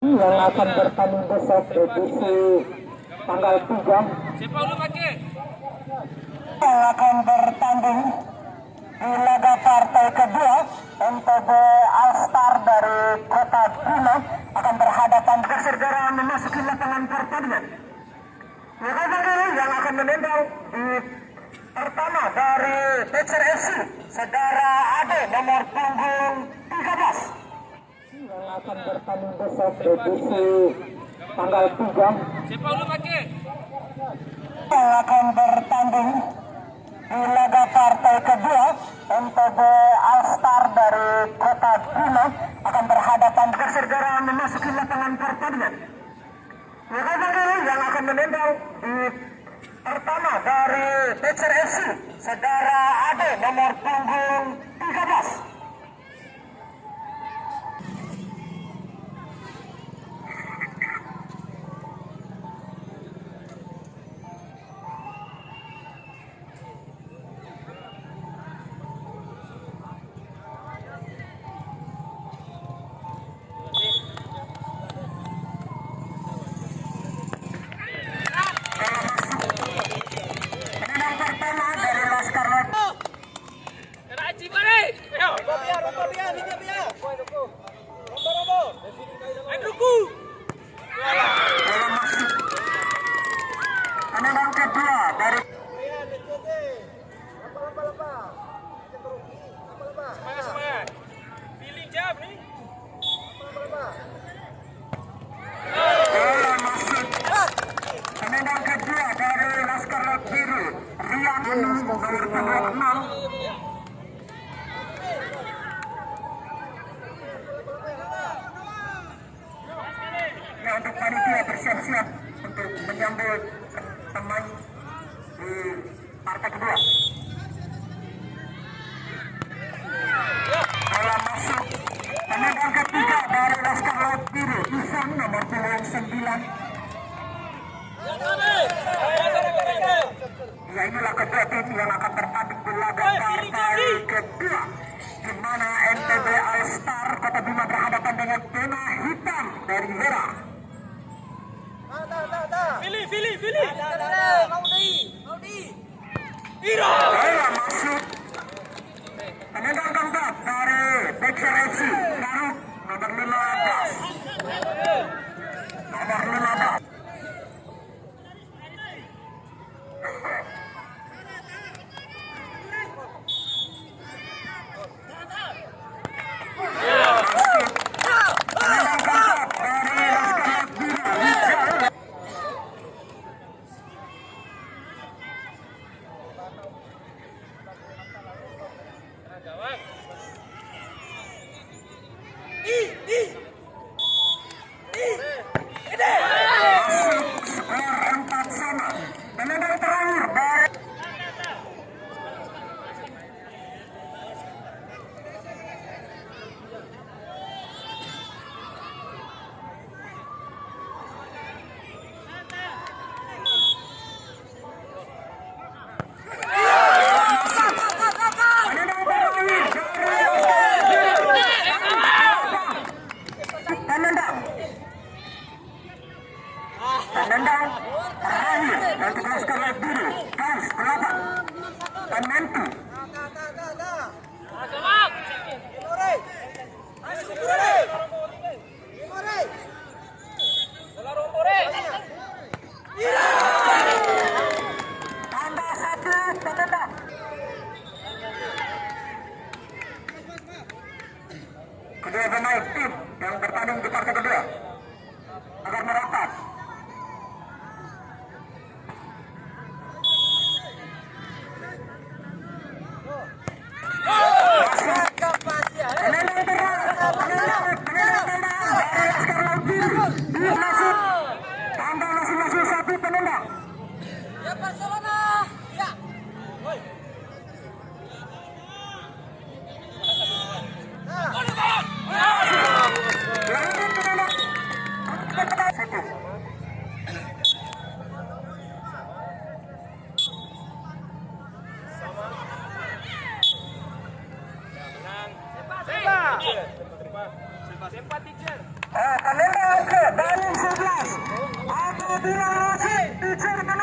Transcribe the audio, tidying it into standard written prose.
yang akan bertanding besok edisi tanggal 3 yang akan bertanding di laga partai kedua. NTB All-Star dari Kota Bima akan berhadapan segera memasuki lapangan pertandingan. Yang akan menendang di pertama dari Tecer FC, saudara Ade nomor punggung 13 yang akan bertanding besok edisi tanggal 3 yang akan bertanding di laga partai kedua. NTB All-Star dari Kota Bima akan berhadapan segera memasuki lapangan pertandingan. Yang akan menendang di pertama dari Tecer FC, saudara Ade nomor punggung 13 penendang kedua dari penendang kedua dari Laskar Laut Biru Rian nomor 26. Untuk panitia bersiap-siap untuk menyambut teman di partai kedua. Bola masuk penendang ketiga dari Laskar Laut Biru Isan nomor 29. Ya, inilah kedua tim yang akan bertanding di laga partai kedua, di mana NTB All-Star Kota Bima berhadapan dengan Tema Hitam dari Merah. Pilih. Ira. Masuk. Penendang keempat dari Tecer FC Garut nomor 15. Nomor 15. Penendang terakhir untuk Laskar Laut Biru Kaus 8 Penentu. Tambah 1 penendang. Kedua pemain tim yang bertanding di partai kedua agar merapat. Tambah masing-masing 1 penendang. Ya Barcelona. Ya. Penendang bola wasit, dicer